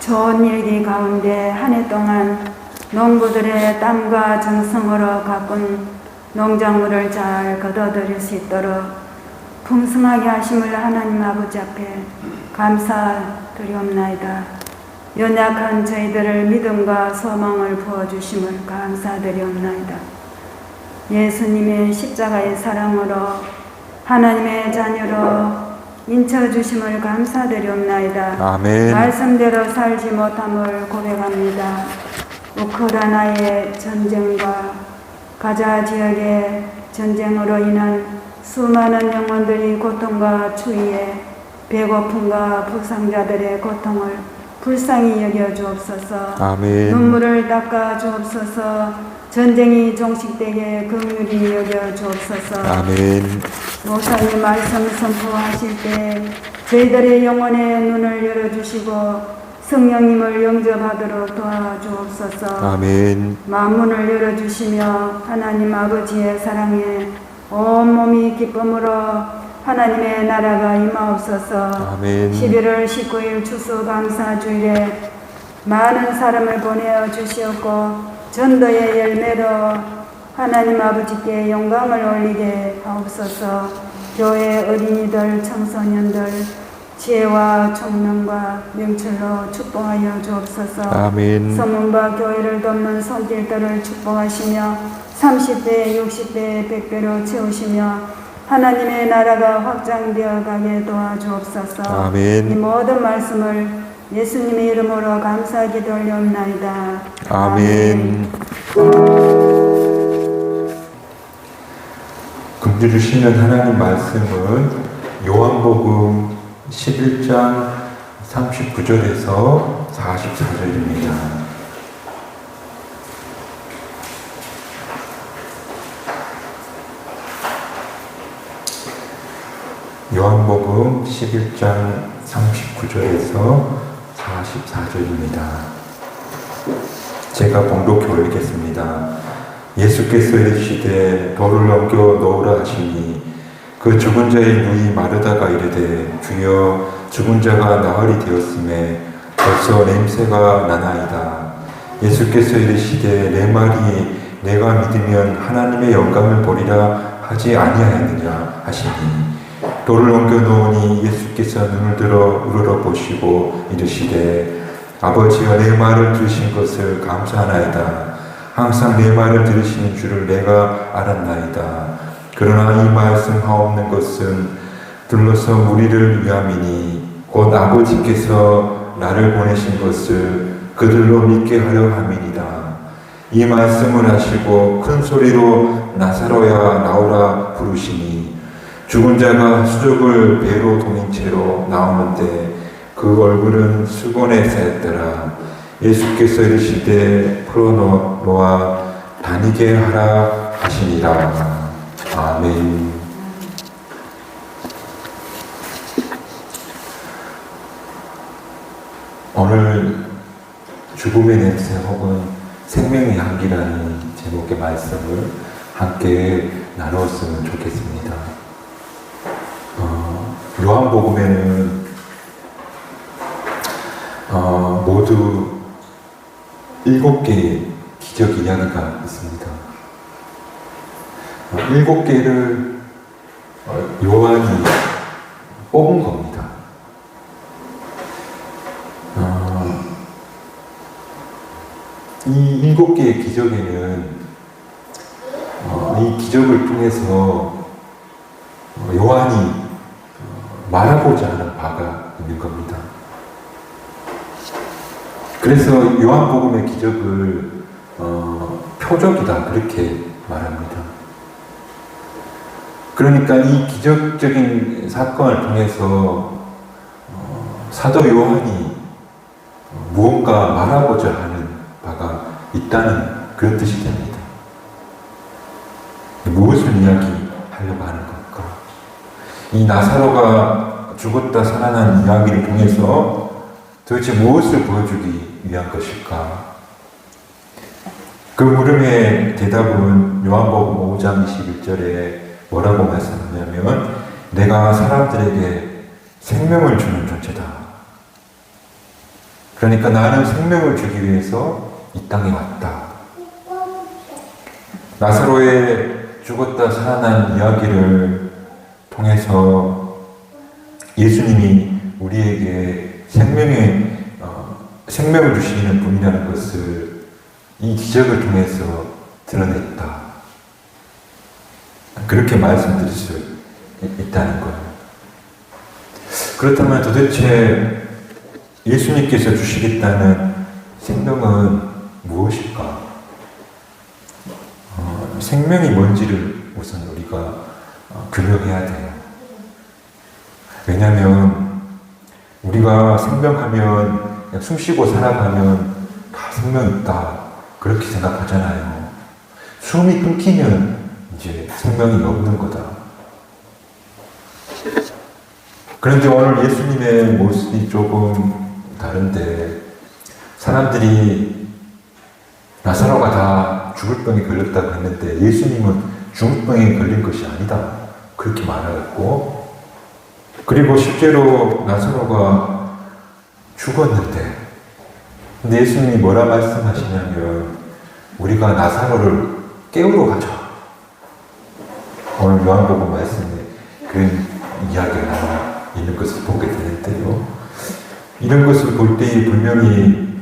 좋은 일기 가운데 한 해 동안 농부들의 땀과 정성으로 가꾼 농작물을 잘 거둬들일 수 있도록 풍성하게 하심을 하나님 아버지 앞에 감사드리옵나이다. 연약한 저희들을 믿음과 소망을 부어주심을 감사드리옵나이다. 예수님의 십자가의 사랑으로 하나님의 자녀로 인쳐주심을 감사드리옵나이다. 아멘. 말씀대로 살지 못함을 고백합니다. 우크라이나의 전쟁과 가자 지역의 전쟁으로 인한 수많은 영혼들이 고통과 추위에 배고픔과 부상자들의 고통을 불쌍히 여겨 주옵소서. 아멘. 눈물을 닦아 주옵소서. 전쟁이 종식되게 긍휼히 여겨 주옵소서. 아멘. 목사님 말씀 선포하실 때 저희들의 영혼의 눈을 열어주시고 성령님을 영접하도록 도와주옵소서. 아멘. 만문을 열어주시며 하나님 아버지의 사랑에 온몸이 기쁨으로 하나님의 나라가 임하옵소서. 아멘. 11월 19일 추수감사주일에 많은 사람을 보내어 주시옵고 전도의 열매로 하나님 아버지께 영광을 올리게 하옵소서. 교회 어린이들, 청소년들 지혜와 총명과 명철로 축복하여 주옵소서. 아멘. 성문과 교회를 돕는 손길들을 축복하시며 30배, 60배, 100배로 채우시며 하나님의 나라가 확장되어 가게 도와주옵소서. 아멘. 이 모든 말씀을 예수님의 이름으로 감사하게 돌려옵나이다. 아멘. 긍휼 주시는 하나님 말씀은 요한복음 11장 39절에서 44절입니다. 요한복음 11장 39절에서 44절입니다. 제가 봉독해 올리겠습니다. 예수께서 이르시되 돌을 넘겨 놓으라 하시니 그 죽은 자의 누이 마르다가 이르되 주여 죽은 자가 나흘이 되었음에 벌써 냄새가 나나이다. 예수께서 이르시되 내 말이 내가 믿으면 하나님의 영광을 보리라 하지 아니하였느냐 하시니 돌을 옮겨 놓으니 예수께서 눈을 들어 우러러 보시고 이르시되 아버지여 내 말을 들으신 것을 감사하나이다. 항상 내 말을 들으시는 줄을 내가 알았나이다. 그러나 이 말씀하옵는 것은 둘러서 무리를 위함이니 곧 아버지께서 나를 보내신 것을 그들로 믿게 하려 함이니라. 이 말씀을 하시고 큰 소리로 나사로야 나오라 부르시니 죽은 자가 수족을 배로 동인 채로 나오는데 그 얼굴은 수건에 쌓였더라. 예수께서 이르시되 풀어놓아 다니게 하라 하시니라. 아멘. 오늘 죽음의 냄새 혹은 생명의 향기라는 제목의 말씀을 함께 나누었으면 좋겠습니다. 요한복음에는 모두 7개의 기적 이야기가 있습니다. 7개를 요한이 뽑은 겁니다. 이 7개의 기적에는 이 기적을 통해서 요한이 말하고자 하는 바가 있는 겁니다. 그래서 요한복음의 기적을 표적이다 그렇게 말합니다. 그러니까 이 기적적인 사건을 통해서 사도 요한이 무언가 말하고자 하는 바가 있다는 그런 뜻이 됩니다. 무엇을 이야기하려고 하는 걸까? 이 나사로가 죽었다 살아난 이야기를 통해서 도대체 무엇을 보여주기 위한 것일까? 그 물음의 대답은 요한복음 5장 21절에 뭐라고 말씀하냐면 내가 사람들에게 생명을 주는 존재다. 그러니까 나는 생명을 주기 위해서 이 땅에 왔다. 나사로의 죽었다 살아난 이야기를 통해서 예수님이 우리에게 생명을 주시는 분이라는 것을 이 기적을 통해서 드러냈다. 그렇게 말씀드릴 수 있다는 거예요. 그렇다면 도대체 예수님께서 주시겠다는 생명은 무엇일까? 생명이 뭔지를 우선 우리가 규명해야 돼요. 왜냐하면 우리가 생명하면 그냥 숨 쉬고 살아가면 다 생명 있다 그렇게 생각하잖아요. 숨이 끊기면 이제 생명이 없는 거다. 그런데 오늘 예수님의 모습이 조금 다른데 사람들이 나사로가 다 죽을 병에 걸렸다고 했는데 예수님은 죽을 병에 걸린 것이 아니다 그렇게 말하였고, 그리고 실제로 나사로가 죽었는데 근데 예수님이 뭐라 말씀하시냐면 우리가 나사로를 깨우러 가자. 오늘 요한복음 말씀에 그런 이야기가 나와 있는 것을 보게 되는데요. 이런 것을 볼 때 분명히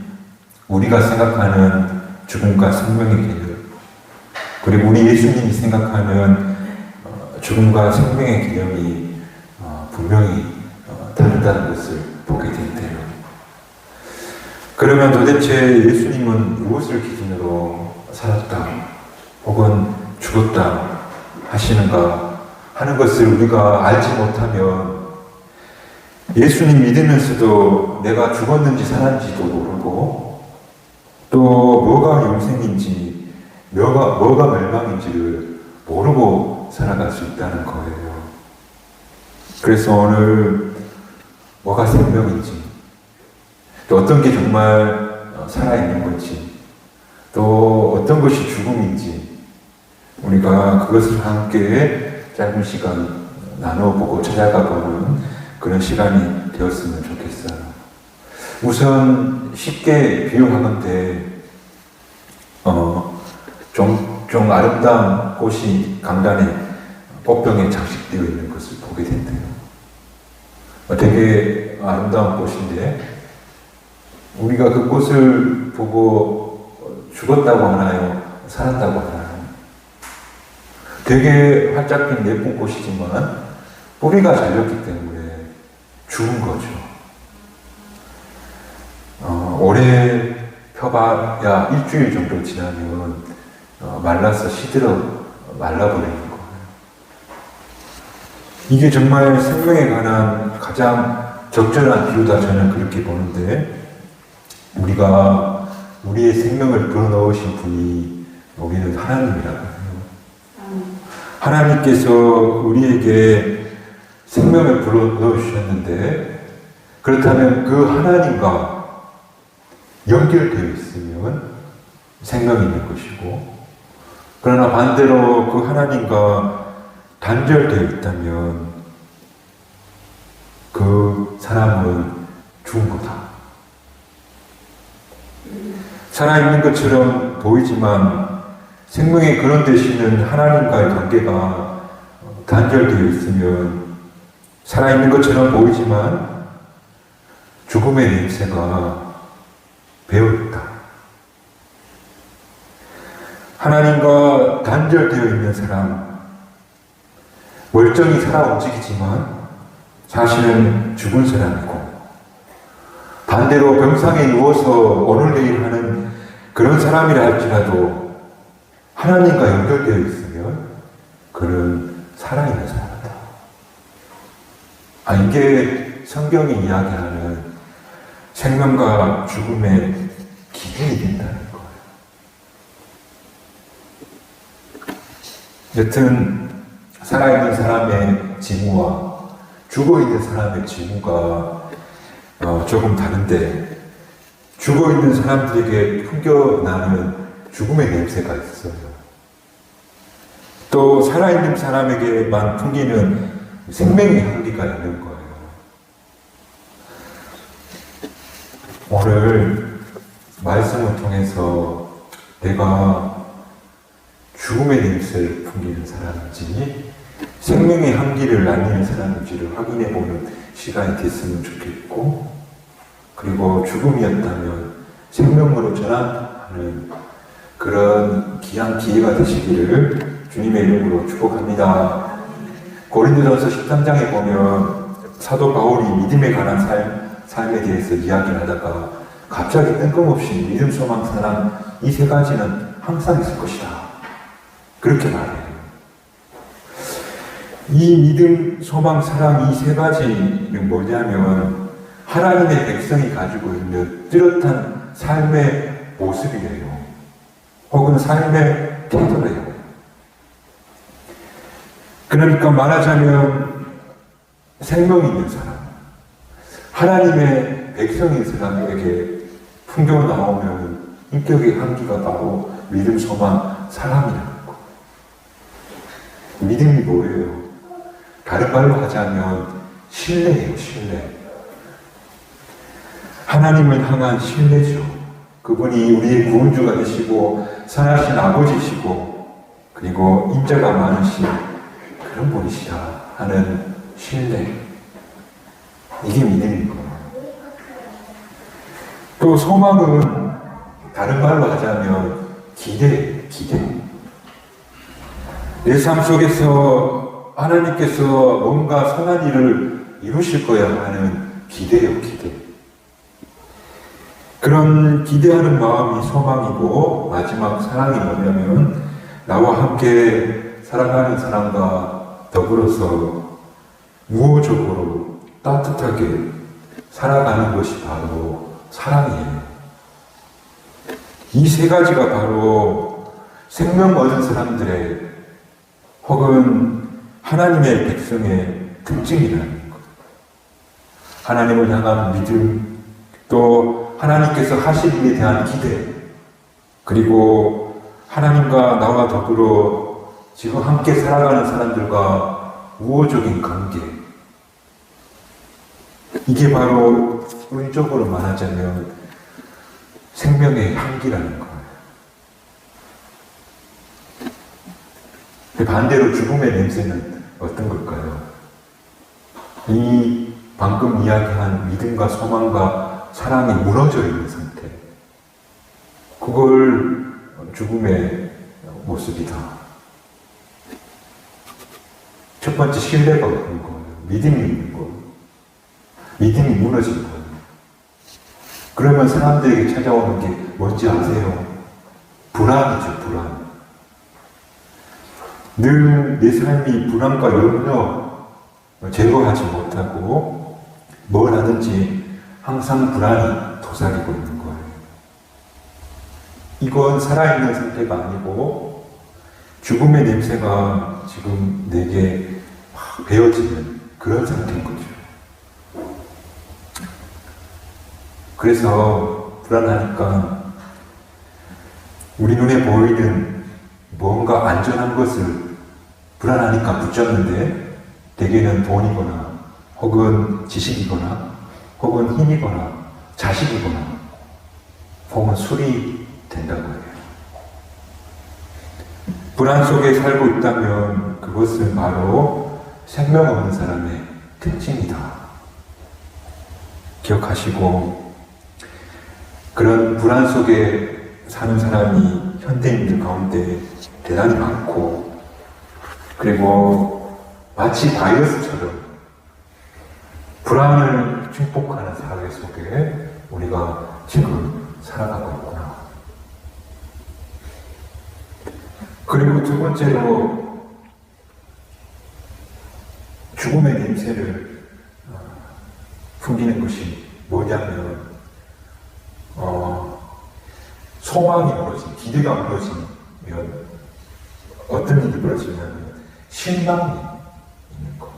우리가 생각하는 죽음과 생명의 개념, 그리고 우리 예수님이 생각하는 죽음과 생명의 개념이 분명히 다르다는 것을 보게 된대요. 그러면 도대체 예수님은 무엇을 기준으로 살았다 혹은 죽었다 하시는가 하는 것을 우리가 알지 못하면 예수님 믿으면서도 내가 죽었는지 살았는지도 모르고 또 뭐가 영생인지 뭐가 멸망인지를 모르고 살아갈 수 있다는 거예요. 그래서 오늘 뭐가 생명인지 또 어떤 게 정말 살아있는 건지 또 어떤 것이 죽음인지 우리가 그것을 함께 짧은 시간 나눠보고 찾아가보는 그런 시간이 되었으면 좋겠어요. 우선 쉽게 비유하건대 좀 아름다운 꽃이 강단에 꽃병에 장식되어 있는 것을 보게 된대요. 되게 아름다운 꽃인데 우리가 그 꽃을 보고 죽었다고 하나요? 살았다고 하나요? 되게 활짝 핀 예쁜 꽃이지만 뿌리가 잘렸기 때문에 죽은 거죠. 오래 펴봐야 일주일 정도 지나면 말라서 시들어 말라버리는 거예요. 이게 정말 생명에 관한 가장 적절한 비유다 저는 그렇게 보는데, 우리가 우리의 생명을 불어넣으신 분이 우리는 하나님이라고 해요. 하나님께서 우리에게 생명을 불어넣어 주셨는데 그렇다면 그 하나님과 연결되어 있으면 생명이 있는 것이고, 그러나 반대로 그 하나님과 단절되어 있다면 그 사람은 죽은 거다. 살아있는 것처럼 보이지만 생명의 근원 되시는 하나님과의 관계가 단절되어 있으면 살아있는 것처럼 보이지만 죽음의 냄새가 배어있다. 하나님과 단절되어 있는 사람, 멀쩡히 살아 움직이지만 사실은 죽은 사람이고, 반대로 병상에 누워서 오늘 내일 하는 그런 사람이라 할지라도 하나님과 연결되어 있으면 그는 살아있는 사람이다. 이게 성경이 이야기하는 생명과 죽음의 기준이 된다는 거예요. 여튼 살아있는 사람의 징후와 죽어있는 사람의 징후가 조금 다른데, 죽어있는 사람들에게 풍겨나는 죽음의 냄새가 있어요. 또 살아있는 사람에게만 풍기는 생명의 향기가 있는 거예요. 오늘 말씀을 통해서 내가 죽음의 냄새를 풍기는 사람인지 생명의 향기를 남기는 사람인지를 확인해보는 시간이 됐으면 좋겠고, 그리고 죽음이었다면 생명으로 전환하는 그런 귀한 기회가 되시기를 주님의 이름으로 축복합니다. 고린도전서 13장에 보면 사도 바울이 믿음에 관한 삶에 대해서 이야기를 하다가 갑자기 뜬금없이 믿음, 소망, 사랑 이 세 가지는 항상 있을 것이다, 그렇게 말해요. 이 믿음, 소망, 사랑 이 세 가지는 뭐냐면 하나님의 백성이 가지고 있는 뚜렷한 삶의 모습이에요. 혹은 삶의 태도래요. 그러니까 말하자면 생명 있는 사람, 하나님의 백성인 사람에게 풍겨 나오면 인격의 향기가 바로 믿음, 소망, 사랑이라는 거. 믿음이 뭐예요? 다른 말로 하자면 신뢰예요, 신뢰. 하나님을 향한 신뢰죠. 그분이 우리의 구원주가 되시고 선하신 아버지시고 그리고 인자가 많으신 그런 분이시다 하는 신뢰. 이게 믿음인 거예요. 또 소망은 다른 말로 하자면 기대. 내 삶 속에서 하나님께서 뭔가 선한 일을 이루실 거야 하는 기대요, 기대. 그런 기대하는 마음이 소망이고, 마지막 사랑이 뭐냐면 나와 함께 사랑하는 사람과 더불어서 우호적으로 따뜻하게 살아가는 것이 바로 사랑이에요. 이 세 가지가 바로 생명 얻은 사람들의 혹은 하나님의 백성의 특징이라는 것. 하나님을 향한 믿음, 또 하나님께서 하실 일에 대한 기대, 그리고 하나님과 나와 더불어 지금 함께 살아가는 사람들과 우호적인 관계. 이게 바로 의적으로 말하자면 생명의 향기라는 거예요. 반대로 죽음의 냄새는 어떤 걸까요? 이 방금 이야기한 믿음과 소망과 사랑이 무너져 있는 상태. 그걸 죽음의 모습이다. 첫 번째 신뢰가 없는 거예요. 믿음이 있는 거예요. 믿음이 무너진 거예요. 그러면 사람들에게 찾아오는 게 뭔지 아세요? 불안이죠, 불안. 늘 내 삶이 불안과 염려 제거하지 못하고 뭘 하든지 항상 불안이 도사리고 있는 거예요. 이건 살아있는 상태가 아니고 죽음의 냄새가 지금 내게 배어지는 그런 상태인 거죠. 그래서 불안하니까 우리 눈에 보이는 뭔가 안전한 것을 불안하니까 붙잡는데 대개는 돈이거나 혹은 지식이거나 혹은 힘이거나 자식이거나 혹은 술이 된다고 해요. 불안 속에 살고 있다면 그것은 바로 생명 없는 사람의 특징이다. 기억하시고, 그런 불안 속에 사는 사람이 현대인들 가운데 대단히 많고, 그리고 마치 바이러스처럼 불안을 증폭하는 사회 속에 우리가 지금 살아가고 있구나. 그리고 두 번째로 죽음의 냄새를 풍기는 것이 뭐냐면 소망이 무너진, 기대가 무너지면 어떤 일이 벌어지냐면 실망이 있는 거.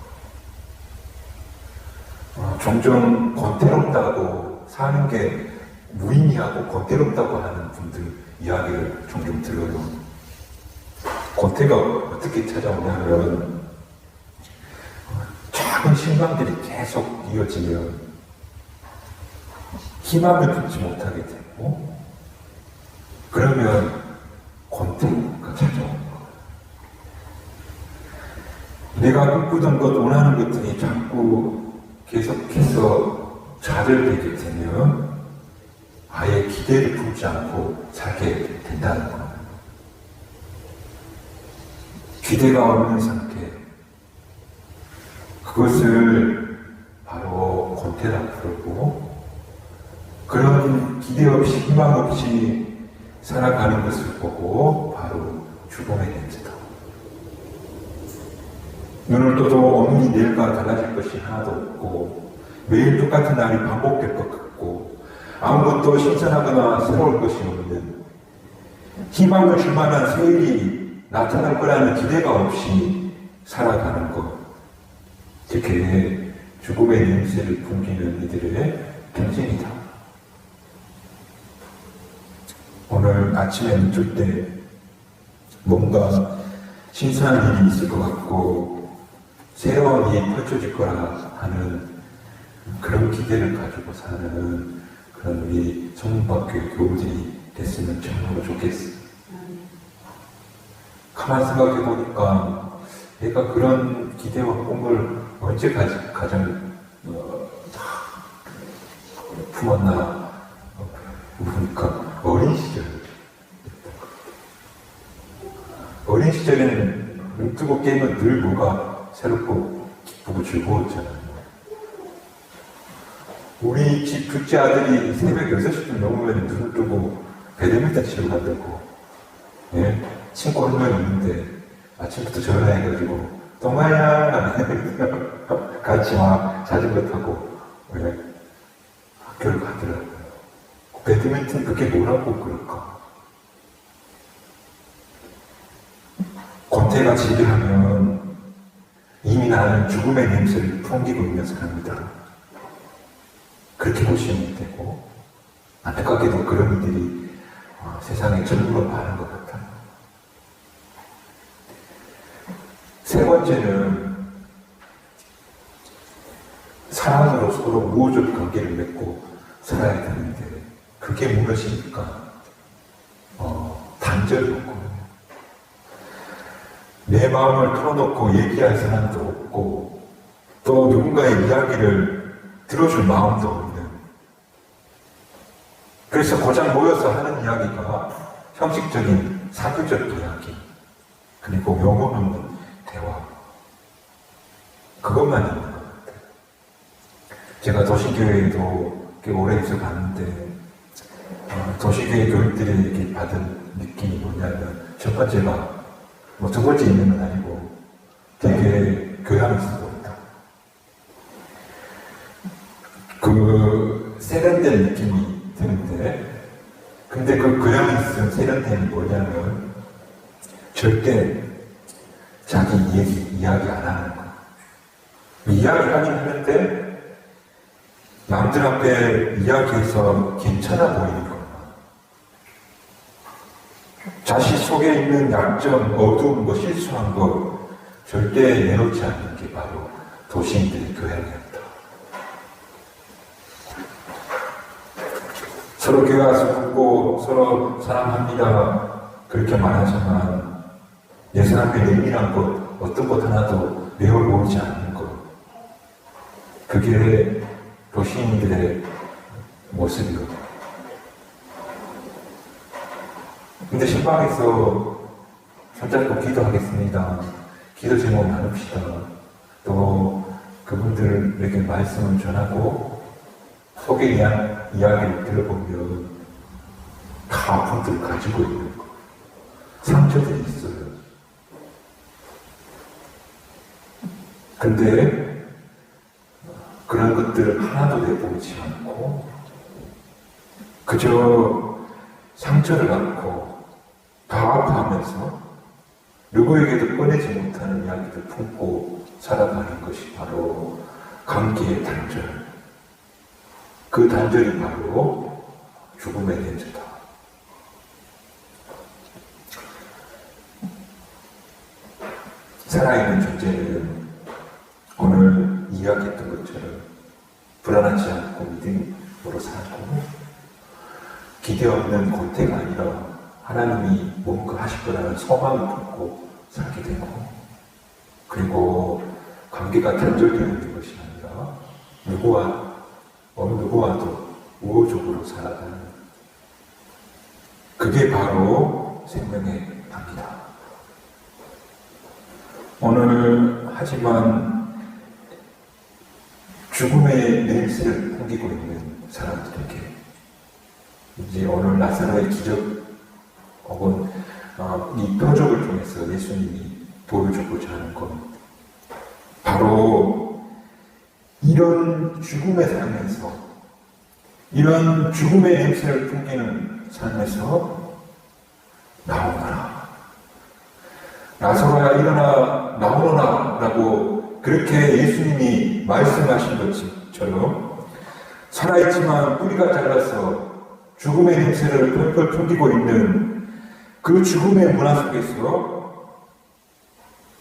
종종 권태롭다고 사는 게 무의미하고 권태롭다고 하는 분들 이야기를 종종 들어요. 권태가 어떻게 찾아오냐면 작은 실망들이 계속 이어지면 희망을 품지 못하게 되고, 그러면 권태가 찾아오는 거예요. 내가 꿈꾸던 것, 원하는 것들이 자꾸 계속해서 좌절되게 되면 아예 기대를 품지 않고 살게 된다는 거예요. 기대가 없는 상태, 그것을 바로 권태라고 부르고, 그런 기대 없이 희망 없이 살아가는 것을 보고 바로 죽음의 냄새다. 눈을 떠도 오늘이 내일과 달라질 것이 하나도 없고, 매일 똑같은 날이 반복될 것 같고, 아무것도 신선하거나 새로울 것이 없는, 희망을 줄 만한 새 일이 나타날 거라는 기대가 없이 살아가는 것, 이렇게 죽음의 냄새를 풍기는 이들의 평생이다. 오늘 아침에 눈뜰 때 뭔가 신선한 일이 있을 것 같고 새로운 일이 펼쳐질 거라 하는 그런 기대를 가지고 사는 그런 우리 성문학교의 교우들이 됐으면 정말로 좋겠어요. 가만 생각해 보니까 내가 그런 기대와 꿈을 언제까지 가장 품었나 보니까 어린 시절. 어린 시절에는 눈 뜨고 깨면 늘 뭐가 새롭고 기쁘고 즐거웠잖아요. 우리 집 둘째 아들이 새벽 6시쯤 넘으면 눈을 뜨고 배드민턴 치러 간다고. 예? 친구 한 명 있는데 아침부터 전화해가지고 동아야 같이 막 자전거 타고 예? 학교를 가더라고요. 배드민턴 그게 뭐라고 그럴까? 권태가 지배하면 이미 나는 죽음의 냄새를 풍기고 있는 사람이다. 그렇게 보시면 되고, 안타깝게도 그런 이들이 세상에 전부로 많은 것 같아요. 세 번째는 사랑으로 서로 우호적 관계를 맺고 살아야 되는데 그게 무엇입니까? 단절이었거든요. 내 마음을 털어놓고 얘기할 사람도 없고 또 누군가의 이야기를 들어줄 마음도 없는, 그래서 고작 모여서 하는 이야기가 형식적인 사교적 이야기 그리고 영혼 없는 대화, 그것만 있는 것 같아요. 제가 도시교회에도 꽤 오래 있어 봤는데 도시교회 교육들에게 받은 느낌이 뭐냐면 첫 번째가 두 번째 있는 건 아니고 되게 교양이 있어 보인다. 그 세련된 느낌이 드는데, 근데 그 교양이 있은 세련됨이 뭐냐면 절대 자기 이야기 안 하는 거야. 이야기하긴 하는데 남들 앞에 이야기해서 괜찮아 보이는 거야. 자신 속에 있는 약점, 어두운 거, 실수한 거 절대 내놓지 않는 게 바로 도시인들의 교양이었다. 서로 교회 와서 묻고 서로 사랑합니다 그렇게 말하지만 내 사람의 내밀한 것, 어떤 것 하나도 내어 보이지 않는 것, 그게 도시인들의 모습이거든요. 근데 신방에서 손잡고 기도하겠습니다. 기도 제목 나눕시다. 또 그분들에게 말씀을 전하고 속에 이야기를 들어보면 다 아픔들을 가지고 있는 거, 상처들이 있어요. 근데 그런 것들을 하나도 내보이지 않고 그저 상처를 안고 다 아파하면서 누구에게도 꺼내지 못하는 이야기를 품고 살아가는 것이 바로 관계의 단절. 그 단절이 바로 죽음의 냄새다. 살아있는 존재는 오늘 이야기했던 것처럼 불안하지 않고 믿음으로 살고, 기대 없는 권태가 아니라 하나님이 뭔가 하실 거라는 소망을 품고 살게 되고, 그리고 관계가 단절되는 것이 아니라 어느 누구와도 우호적으로 살아가는, 그게 바로 생명의 답이다. 오늘 하지만 죽음의 냄새를 풍기고 있는 사람들에게 이제 오늘 나사로의 기적 혹은 이 표적을 통해서 예수님이 보여주고자 하는 것, 바로 이런 죽음의 삶에서, 이런 죽음의 냄새를 풍기는 삶에서 나오너라, 나사로야 일어나 나오너라 라고 그렇게 예수님이 말씀하신 것처럼 살아있지만 뿌리가 잘라서 죽음의 냄새를 펄펄 풍기고 있는 그 죽음의 문화 속에서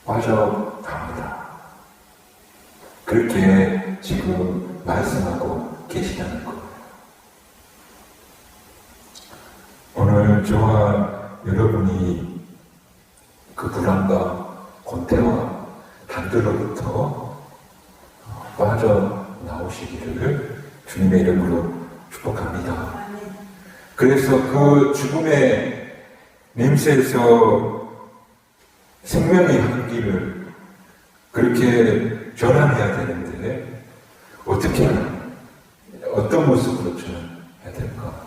빠져나옵니다. 그렇게 지금 말씀하고 계시다는 거예요. 오늘 저와 여러분이 그 불안과 권태와 단절로부터 빠져나오시기를 주님의 이름으로 축복합니다. 그래서 그 죽음의 냄새에서 생명의 향기를 그렇게 전환해야 되는데 어떻게 어떤 모습으로 전환해야 될까?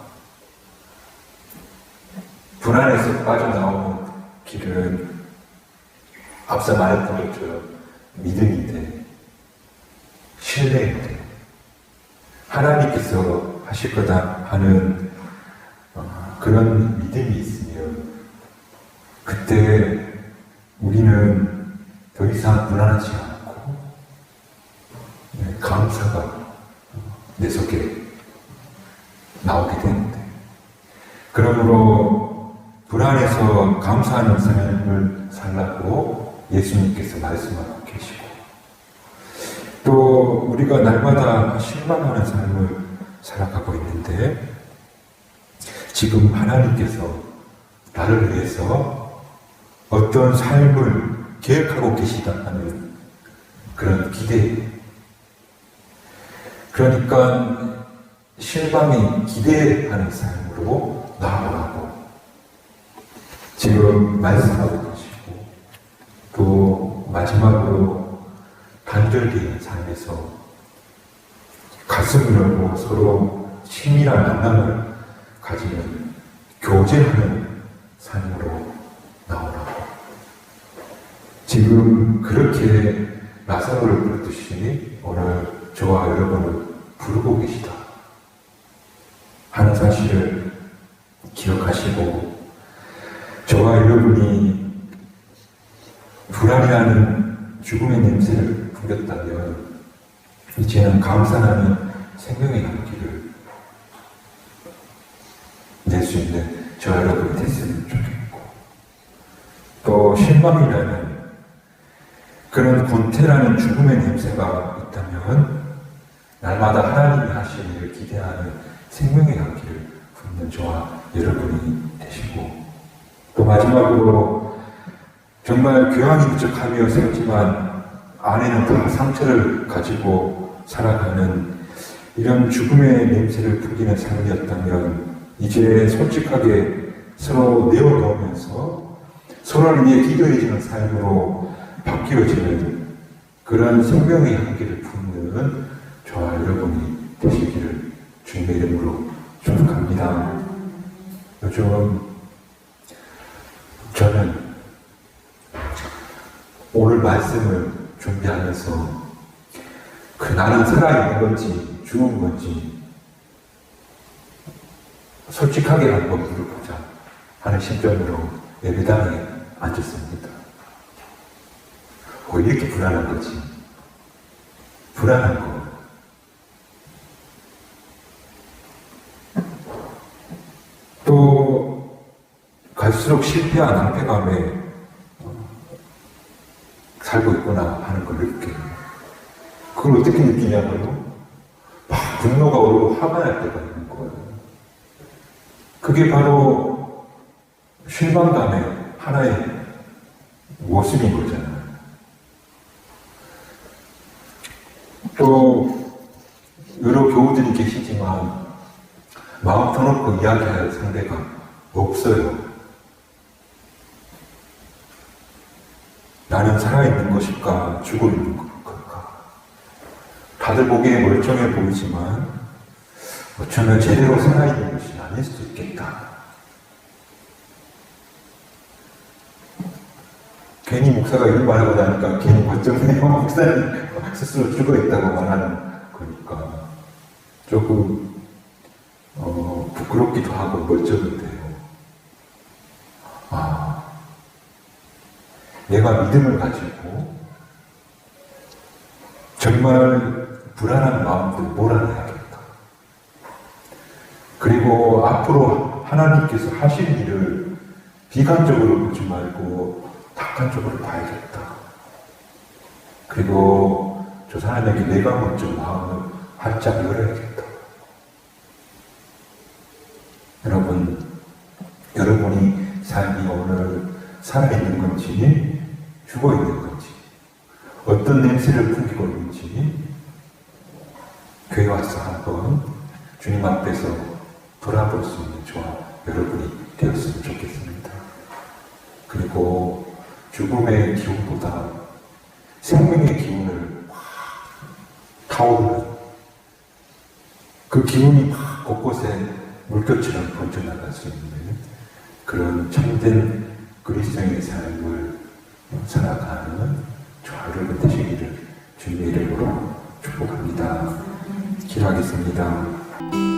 불안에서 빠져나오는 길은 앞서 말했던 것처럼 믿음인데, 신뢰인데, 하나님께서 하실 거다 하는 그런 믿음이 있으면 그때 우리는 더 이상 불안하지 않고 감사가 내 속에 나오게 되는데, 그러므로 불안해서 감사하는 삶을 살라고 예수님께서 말씀하고 계시고, 또 우리가 날마다 실망하는 삶을 살아가고 있는데 지금 하나님께서 나를 위해서 어떤 삶을 계획하고 계시다 하는 그런 기대, 그러니까 실망이 기대하는 삶으로 나아가고 지금 말씀하고 계시고, 또 마지막으로 단절된 삶에서 가슴을 열고 서로 친밀한 만남을 가지는 교제하는 삶으로 나오라고, 지금 그렇게 나사로를 부르듯이 오늘 저와 여러분을 부르고 계시다 하는 사실을 기억하시고, 저와 여러분이 불안해하는 죽음의 냄새를 풍겼다면 이제는 감사하는 생명의 향기를 낼 수 있는 저와 여러분이 됐으면 좋겠고, 또 실망이라는 그런 권태라는 죽음의 냄새가 있다면 날마다 하나님이 하시는 일을 기대하는 생명의 향기를 품는 저와 여러분이 되시고, 또 마지막으로 정말 교양이 부족하며 살지만 안에는 다 상처를 가지고 살아가는 이런 죽음의 냄새를 풍기는 삶이었다면 이제 솔직하게 서로 내어놓으면서 서로를 위해 기도해주는 삶으로 바뀌어지는 그런 생명의 향기를 품는 저와 여러분이 되시기를 주님의 이름으로 축복합니다. 요즘 저는 오늘 말씀을 준비하면서 나는 살아있는 건지 죽은 건지 솔직하게 한번 물어보자 하는 심정으로 예배당에 앉았습니다. 왜 이렇게 불안한 거지? 불안한 거. 또 갈수록 실패와 낭패감에 살고 있구나 하는 걸 느껴요. 그걸 어떻게 느끼냐고요? 막 분노가 오르고 화가 날 때가 있는 거예요. 그게 바로 실망감의 하나의 모습인 거잖아요. 또 여러 교우들이 계시지만 마음 터놓고 이야기할 상대가 없어요. 나는 살아있는 것일까 죽어있는 걸까? 다들 보기에 멀쩡해 보이지만 어쩌면 제대로 살아있는 것이 아닐 수도 있겠다. 괜히 목사가 이런 말하고 나니까 괜히 걱정해요. 목사님 스스로 죽어있다고 말하는 거니까 조금 부끄럽기도 하고 멀쩡한데요. 내가 믿음을 가지고 정말 불안한 마음들 몰아내야겠다. 그리고 앞으로 하나님께서 하실 일을 비관적으로 보지 말고 낙관적으로 봐야겠다. 그리고 저 사람에게 내가 먼저 마음을 활짝 열어야겠다. 여러분이 삶이 오늘 살아있는 건지 죽어있는 건지 어떤 냄새를 풍기고 있는지 교회 와서 한번 주님 앞에서 돌아볼 수 있는 저와 여러분이 되었으면 좋겠습니다. 그리고 죽음의 기운보다 생명의 기운을 확 타오르는 그 기운이 막 곳곳에 물결처럼 번져나갈 수 있는 그런 참된 그리스도인의 삶을 살아가는 저와 여러분 되시기를 주님의 이름으로 축복합니다. 기도하겠습니다.